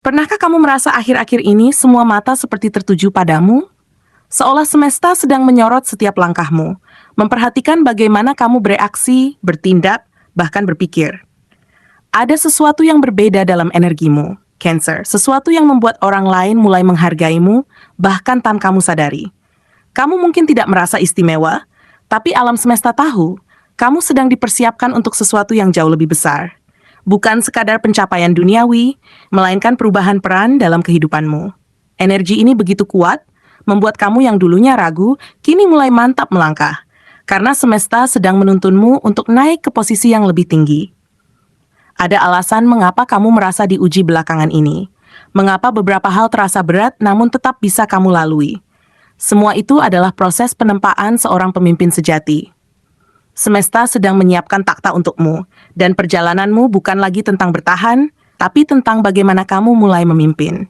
Pernahkah kamu merasa akhir-akhir ini semua mata seperti tertuju padamu? Seolah semesta sedang menyorot setiap langkahmu, memperhatikan bagaimana kamu bereaksi, bertindak, bahkan berpikir. Ada sesuatu yang berbeda dalam energimu, Cancer, sesuatu yang membuat orang lain mulai menghargaimu, bahkan tanpa kamu sadari. Kamu mungkin tidak merasa istimewa, tapi alam semesta tahu, kamu sedang dipersiapkan untuk sesuatu yang jauh lebih besar. Bukan sekadar pencapaian duniawi, melainkan perubahan peran dalam kehidupanmu. Energi ini begitu kuat, membuat kamu yang dulunya ragu, kini mulai mantap melangkah. Karena semesta sedang menuntunmu untuk naik ke posisi yang lebih tinggi. Ada alasan mengapa kamu merasa diuji belakangan ini. Mengapa beberapa hal terasa berat namun tetap bisa kamu lalui. Semua itu adalah proses penempaan seorang pemimpin sejati. Semesta sedang menyiapkan takhta untukmu, dan perjalananmu bukan lagi tentang bertahan, tapi tentang bagaimana kamu mulai memimpin.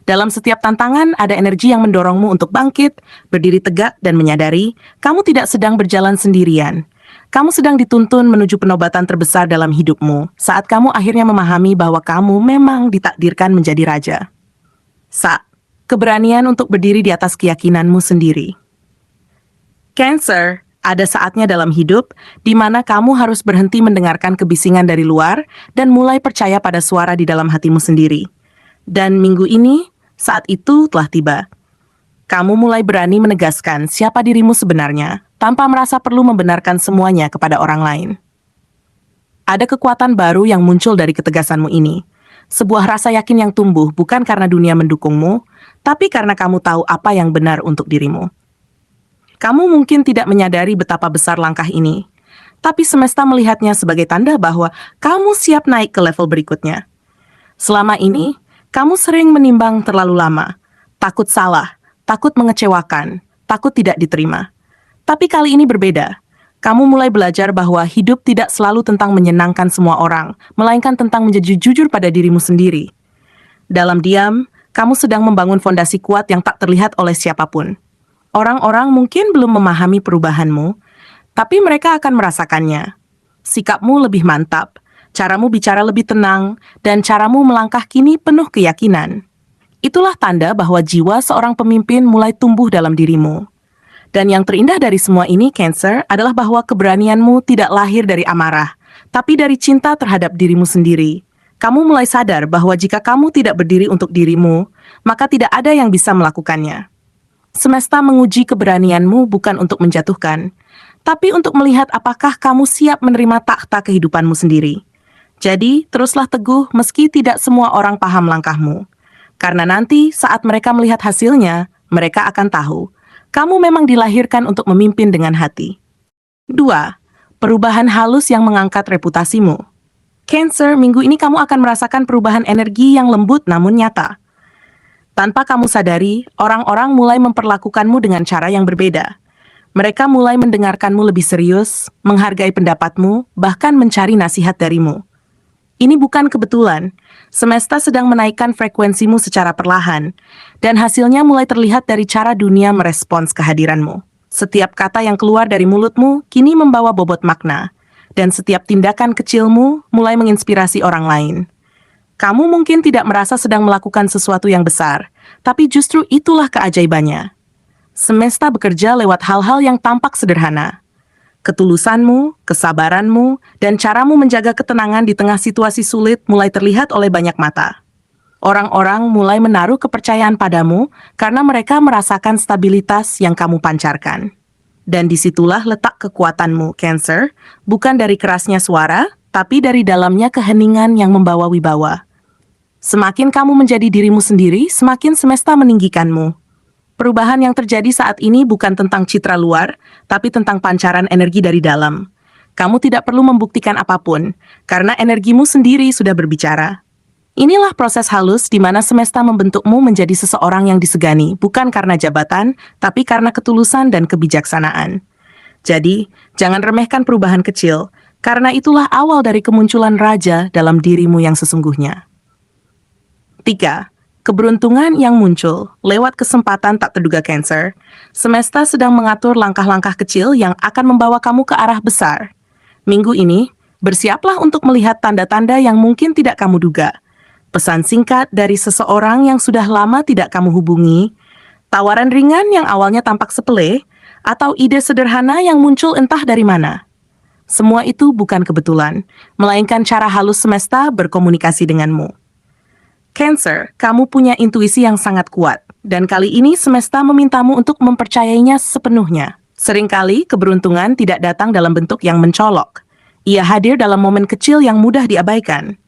Dalam setiap tantangan, ada energi yang mendorongmu untuk bangkit, berdiri tegak, dan menyadari kamu tidak sedang berjalan sendirian. Kamu sedang dituntun menuju penobatan terbesar dalam hidupmu, saat kamu akhirnya memahami bahwa kamu memang ditakdirkan menjadi raja. Keberanian untuk berdiri di atas keyakinanmu sendiri. Cancer, ada saatnya dalam hidup di mana kamu harus berhenti mendengarkan kebisingan dari luar dan mulai percaya pada suara di dalam hatimu sendiri. Dan minggu ini, saat itu telah tiba. Kamu mulai berani menegaskan siapa dirimu sebenarnya, tanpa merasa perlu membenarkan semuanya kepada orang lain. Ada kekuatan baru yang muncul dari ketegasanmu ini. Sebuah rasa yakin yang tumbuh bukan karena dunia mendukungmu, tapi karena kamu tahu apa yang benar untuk dirimu. Kamu mungkin tidak menyadari betapa besar langkah ini, tapi semesta melihatnya sebagai tanda bahwa kamu siap naik ke level berikutnya. Selama ini, kamu sering menimbang terlalu lama, takut salah, takut mengecewakan, takut tidak diterima. Tapi kali ini berbeda. Kamu mulai belajar bahwa hidup tidak selalu tentang menyenangkan semua orang, melainkan tentang menjadi jujur pada dirimu sendiri. Dalam diam, kamu sedang membangun fondasi kuat yang tak terlihat oleh siapapun. Orang-orang mungkin belum memahami perubahanmu, tapi mereka akan merasakannya. Sikapmu lebih mantap, caramu bicara lebih tenang, dan caramu melangkah kini penuh keyakinan. Itulah tanda bahwa jiwa seorang pemimpin mulai tumbuh dalam dirimu. Dan yang terindah dari semua ini, Cancer, adalah bahwa keberanianmu tidak lahir dari amarah, tapi dari cinta terhadap dirimu sendiri. Kamu mulai sadar bahwa jika kamu tidak berdiri untuk dirimu, maka tidak ada yang bisa melakukannya. Semesta menguji keberanianmu bukan untuk menjatuhkan, tapi untuk melihat apakah kamu siap menerima takhta kehidupanmu sendiri. Jadi, teruslah teguh meski tidak semua orang paham langkahmu. Karena nanti saat mereka melihat hasilnya, mereka akan tahu, kamu memang dilahirkan untuk memimpin dengan hati. 2. Perubahan halus yang mengangkat reputasimu. Cancer, minggu ini kamu akan merasakan perubahan energi yang lembut namun nyata. Tanpa kamu sadari, orang-orang mulai memperlakukanmu dengan cara yang berbeda. Mereka mulai mendengarkanmu lebih serius, menghargai pendapatmu, bahkan mencari nasihat darimu. Ini bukan kebetulan. Semesta sedang menaikkan frekuensimu secara perlahan, dan hasilnya mulai terlihat dari cara dunia merespons kehadiranmu. Setiap kata yang keluar dari mulutmu kini membawa bobot makna, dan setiap tindakan kecilmu mulai menginspirasi orang lain. Kamu mungkin tidak merasa sedang melakukan sesuatu yang besar, tapi justru itulah keajaibannya. Semesta bekerja lewat hal-hal yang tampak sederhana. Ketulusanmu, kesabaranmu, dan caramu menjaga ketenangan di tengah situasi sulit mulai terlihat oleh banyak mata. Orang-orang mulai menaruh kepercayaan padamu karena mereka merasakan stabilitas yang kamu pancarkan. Dan disitulah letak kekuatanmu, Cancer, bukan dari kerasnya suara, tapi dari dalamnya keheningan yang membawa wibawa. Semakin kamu menjadi dirimu sendiri, semakin semesta meninggikanmu. Perubahan yang terjadi saat ini bukan tentang citra luar, tapi tentang pancaran energi dari dalam. Kamu tidak perlu membuktikan apapun, karena energimu sendiri sudah berbicara. Inilah proses halus di mana semesta membentukmu menjadi seseorang yang disegani, bukan karena jabatan, tapi karena ketulusan dan kebijaksanaan. Jadi, jangan remehkan perubahan kecil, karena itulah awal dari kemunculan raja dalam dirimu yang sesungguhnya. 3. Keberuntungan yang muncul lewat kesempatan tak terduga, Cancer. Semesta sedang mengatur langkah-langkah kecil yang akan membawa kamu ke arah besar. Minggu ini, bersiaplah untuk melihat tanda-tanda yang mungkin tidak kamu duga. pesan singkat dari seseorang yang sudah lama tidak kamu hubungi, tawaran ringan yang awalnya tampak sepele, atau ide sederhana yang muncul entah dari mana. Semua itu bukan kebetulan, melainkan cara halus semesta berkomunikasi denganmu. Cancer, kamu punya intuisi yang sangat kuat, dan kali ini semesta memintamu untuk mempercayainya sepenuhnya. Seringkali keberuntungan tidak datang dalam bentuk yang mencolok. Ia hadir dalam momen kecil yang mudah diabaikan.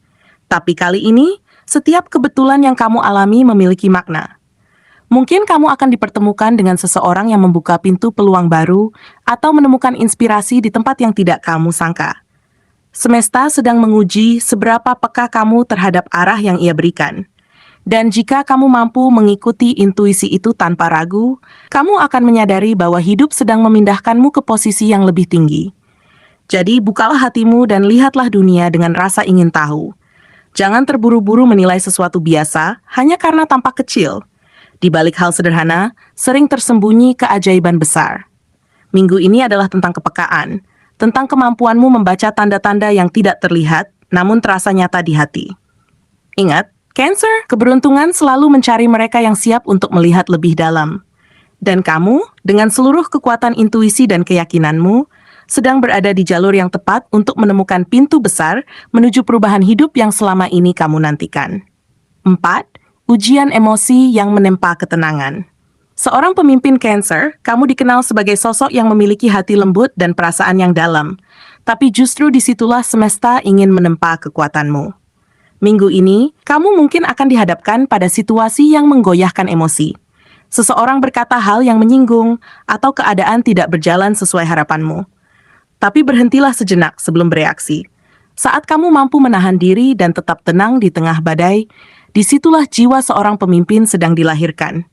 Tapi kali ini, setiap kebetulan yang kamu alami memiliki makna. Mungkin kamu akan dipertemukan dengan seseorang yang membuka pintu peluang baru atau menemukan inspirasi di tempat yang tidak kamu sangka. Semesta sedang menguji seberapa peka kamu terhadap arah yang ia berikan. Dan jika kamu mampu mengikuti intuisi itu tanpa ragu, kamu akan menyadari bahwa hidup sedang memindahkanmu ke posisi yang lebih tinggi. Jadi bukalah hatimu dan lihatlah dunia dengan rasa ingin tahu. Jangan terburu-buru menilai sesuatu biasa hanya karena tampak kecil. Di balik hal sederhana, sering tersembunyi keajaiban besar. Minggu ini adalah tentang kepekaan, tentang kemampuanmu membaca tanda-tanda yang tidak terlihat, namun terasa nyata di hati. Ingat, Cancer, keberuntungan selalu mencari mereka yang siap untuk melihat lebih dalam. Dan kamu, dengan seluruh kekuatan intuisi dan keyakinanmu, sedang berada di jalur yang tepat untuk menemukan pintu besar menuju perubahan hidup yang selama ini kamu nantikan. 4. Ujian emosi yang menempa ketenangan. Seorang pemimpin Cancer, kamu dikenal sebagai sosok yang memiliki hati lembut dan perasaan yang dalam. Tapi justru disitulah semesta ingin menempa kekuatanmu. Minggu ini, kamu mungkin akan dihadapkan pada situasi yang menggoyahkan emosi. Seseorang berkata hal yang menyinggung, atau keadaan tidak berjalan sesuai harapanmu. Tapi berhentilah sejenak sebelum bereaksi. Saat kamu mampu menahan diri dan tetap tenang di tengah badai, disitulah jiwa seorang pemimpin sedang dilahirkan.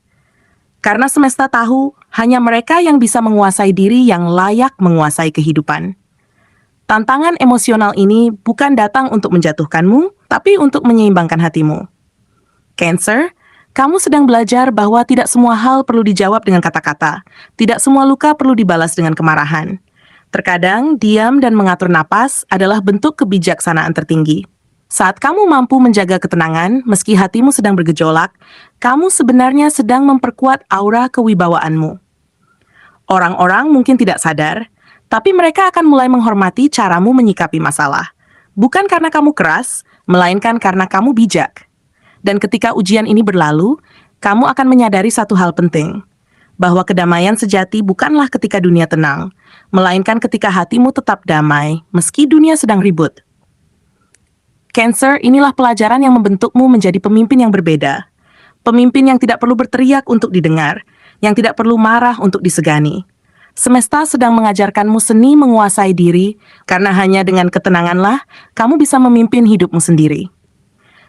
Karena semesta tahu, hanya mereka yang bisa menguasai diri yang layak menguasai kehidupan. Tantangan emosional ini bukan datang untuk menjatuhkanmu, tapi untuk menyeimbangkan hatimu. Cancer, kamu sedang belajar bahwa tidak semua hal perlu dijawab dengan kata-kata, tidak semua luka perlu dibalas dengan kemarahan. Terkadang, diam dan mengatur napas adalah bentuk kebijaksanaan tertinggi. Saat kamu mampu menjaga ketenangan, meski hatimu sedang bergejolak, kamu sebenarnya sedang memperkuat aura kewibawaanmu. Orang-orang mungkin tidak sadar, tapi mereka akan mulai menghormati caramu menyikapi masalah. Bukan karena kamu keras, melainkan karena kamu bijak. Dan ketika ujian ini berlalu, kamu akan menyadari satu hal penting, bahwa kedamaian sejati bukanlah ketika dunia tenang, melainkan ketika hatimu tetap damai, meski dunia sedang ribut. Cancer, inilah pelajaran yang membentukmu menjadi pemimpin yang berbeda. Pemimpin yang tidak perlu berteriak untuk didengar, yang tidak perlu marah untuk disegani. Semesta sedang mengajarkanmu seni menguasai diri, karena hanya dengan ketenanganlah kamu bisa memimpin hidupmu sendiri.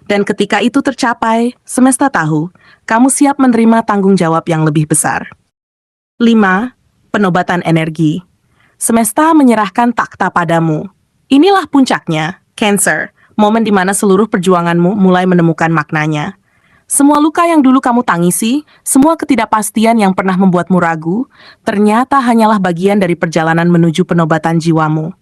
Dan ketika itu tercapai, semesta tahu, kamu siap menerima tanggung jawab yang lebih besar. 5. Penobatan energi. Semesta menyerahkan takhta padamu. Inilah puncaknya, Cancer. Momen di mana seluruh perjuanganmu mulai menemukan maknanya. Semua luka yang dulu kamu tangisi, semua ketidakpastian yang pernah membuatmu ragu, ternyata hanyalah bagian dari perjalanan menuju penobatan jiwamu.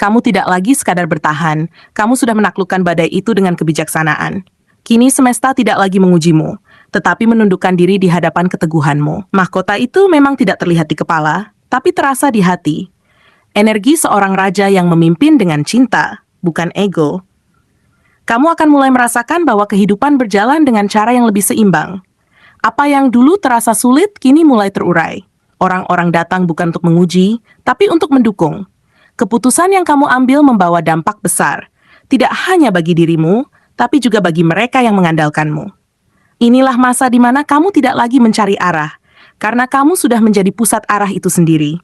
Kamu tidak lagi sekadar bertahan, kamu sudah menaklukkan badai itu dengan kebijaksanaan. Kini semesta tidak lagi mengujimu, tetapi menundukkan diri di hadapan keteguhanmu. Mahkota itu memang tidak terlihat di kepala, tapi terasa di hati. Energi seorang raja yang memimpin dengan cinta, bukan ego. Kamu akan mulai merasakan bahwa kehidupan berjalan dengan cara yang lebih seimbang. Apa yang dulu terasa sulit, kini mulai terurai. Orang-orang datang bukan untuk menguji, tapi untuk mendukung. Keputusan yang kamu ambil membawa dampak besar, tidak hanya bagi dirimu, tapi juga bagi mereka yang mengandalkanmu. Inilah masa di mana kamu tidak lagi mencari arah, karena kamu sudah menjadi pusat arah itu sendiri.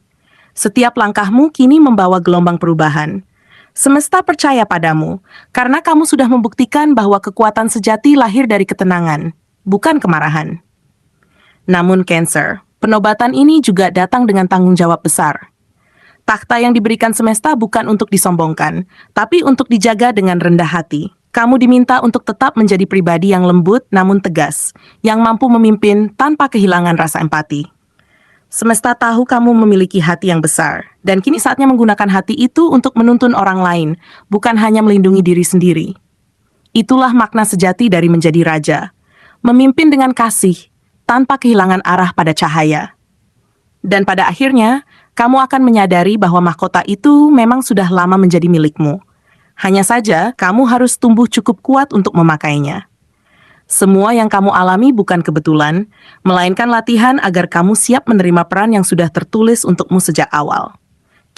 Setiap langkahmu kini membawa gelombang perubahan. Semesta percaya padamu, karena kamu sudah membuktikan bahwa kekuatan sejati lahir dari ketenangan, bukan kemarahan. Namun Cancer, penobatan ini juga datang dengan tanggung jawab besar. Takhta yang diberikan semesta bukan untuk disombongkan, tapi untuk dijaga dengan rendah hati. Kamu diminta untuk tetap menjadi pribadi yang lembut namun tegas, yang mampu memimpin tanpa kehilangan rasa empati. Semesta tahu kamu memiliki hati yang besar, dan kini saatnya menggunakan hati itu untuk menuntun orang lain, bukan hanya melindungi diri sendiri. Itulah makna sejati dari menjadi raja. Memimpin dengan kasih, tanpa kehilangan arah pada cahaya. Dan pada akhirnya, kamu akan menyadari bahwa mahkota itu memang sudah lama menjadi milikmu. Hanya saja, kamu harus tumbuh cukup kuat untuk memakainya. Semua yang kamu alami bukan kebetulan, melainkan latihan agar kamu siap menerima peran yang sudah tertulis untukmu sejak awal.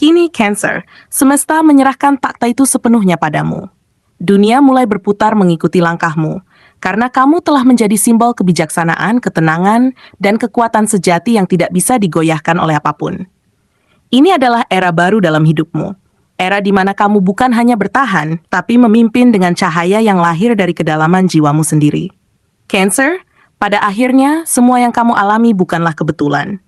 Kini, Cancer, semesta menyerahkan takhta itu sepenuhnya padamu. Dunia mulai berputar mengikuti langkahmu, karena kamu telah menjadi simbol kebijaksanaan, ketenangan, dan kekuatan sejati yang tidak bisa digoyahkan oleh apapun. Ini adalah era baru dalam hidupmu. Era di mana kamu bukan hanya bertahan, tapi memimpin dengan cahaya yang lahir dari kedalaman jiwamu sendiri. Cancer, pada akhirnya semua yang kamu alami bukanlah kebetulan.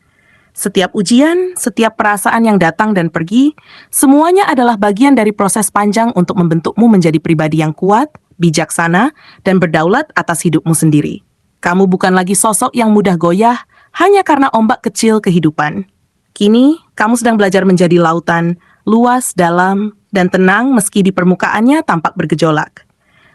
Setiap ujian, setiap perasaan yang datang dan pergi, semuanya adalah bagian dari proses panjang untuk membentukmu menjadi pribadi yang kuat, bijaksana, dan berdaulat atas hidupmu sendiri. Kamu bukan lagi sosok yang mudah goyah hanya karena ombak kecil kehidupan. Kini, kamu sedang belajar menjadi lautan, luas, dalam, dan tenang meski di permukaannya tampak bergejolak.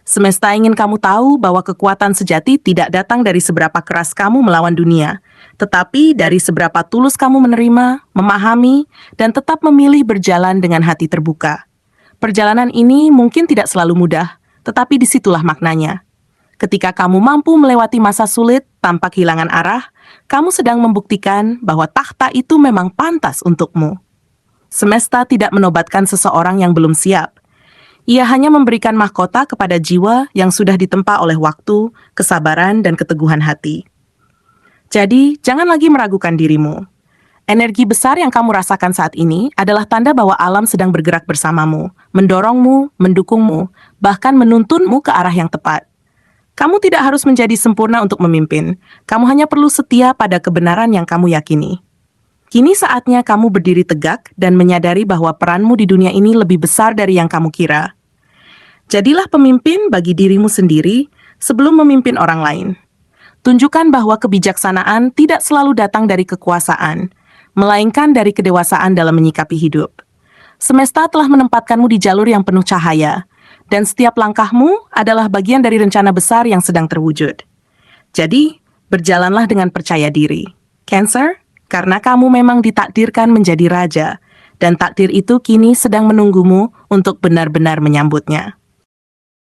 Semesta ingin kamu tahu bahwa kekuatan sejati tidak datang dari seberapa keras kamu melawan dunia, tetapi dari seberapa tulus kamu menerima, memahami, dan tetap memilih berjalan dengan hati terbuka. Perjalanan ini mungkin tidak selalu mudah, tetapi disitulah maknanya. Ketika kamu mampu melewati masa sulit tanpa kehilangan arah, kamu sedang membuktikan bahwa takhta itu memang pantas untukmu. Semesta tidak menobatkan seseorang yang belum siap. Ia hanya memberikan mahkota kepada jiwa yang sudah ditempa oleh waktu, kesabaran, dan keteguhan hati. Jadi, jangan lagi meragukan dirimu. Energi besar yang kamu rasakan saat ini adalah tanda bahwa alam sedang bergerak bersamamu, mendorongmu, mendukungmu, bahkan menuntunmu ke arah yang tepat. Kamu tidak harus menjadi sempurna untuk memimpin. Kamu hanya perlu setia pada kebenaran yang kamu yakini. Kini saatnya kamu berdiri tegak dan menyadari bahwa peranmu di dunia ini lebih besar dari yang kamu kira. Jadilah pemimpin bagi dirimu sendiri sebelum memimpin orang lain. Tunjukkan bahwa kebijaksanaan tidak selalu datang dari kekuasaan, melainkan dari kedewasaan dalam menyikapi hidup. Semesta telah menempatkanmu di jalur yang penuh cahaya, dan setiap langkahmu adalah bagian dari rencana besar yang sedang terwujud. Jadi, berjalanlah dengan percaya diri. Cancer, karena kamu memang ditakdirkan menjadi raja, dan takdir itu kini sedang menunggumu untuk benar-benar menyambutnya.